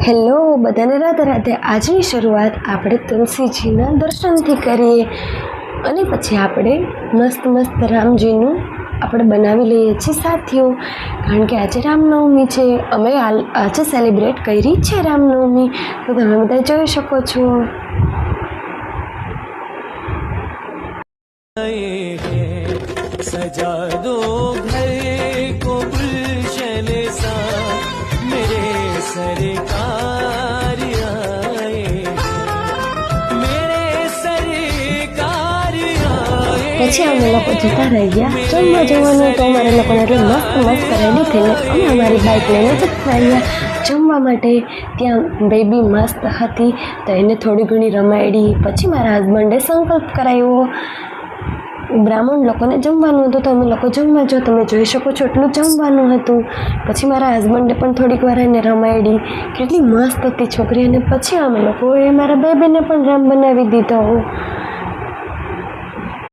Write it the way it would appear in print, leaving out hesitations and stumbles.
Hello બધાને રાધે રાધે। આજની શરૂઆત આપણે તુલસીજીના દર્શનથી કરીએ અને પછી આપણે મસ્ત મસ્ત રામજીનું આપણે બનાવી લઈએ છીએ સાથીઓ, કારણ કે આજે રામનવમી છે। અમે આજે સેલિબ્રેટ કરી છે રામનવમી, તો તમે બધા જોઈ શકો છો। सजा दो घर को गुलशन सा मेरे सरकार आए, मेरे सरकार आए। પછી અમે લોકો જતા રહ્યા જમવા જવાનું, તો અમારે લોકોને એટલે મસ્ત મસ્ત રેડી થઈને અમે અમારી બાઇક લઈને જતા રહ્યા જમવા માટે। ત્યાં બેબી મસ્ત હતી તો એને થોડી ઘણી રમાડી। પછી મારા હસબન્ડે સંકલ્પ કરાવ્યો, બ્રાહ્મણ લોકોને જમવાનું હતું તો અમે લોકો જમવા જો તમે જોઈ શકો છો એટલું જમવાનું હતું। પછી મારા હસબન્ડે પણ થોડીક વાર એને રમાડી, કેટલી મસ્ત હતી છોકરી। અને પછી અમે લોકોએ મારા બેબીને પણ રામ બનાવી દીધો।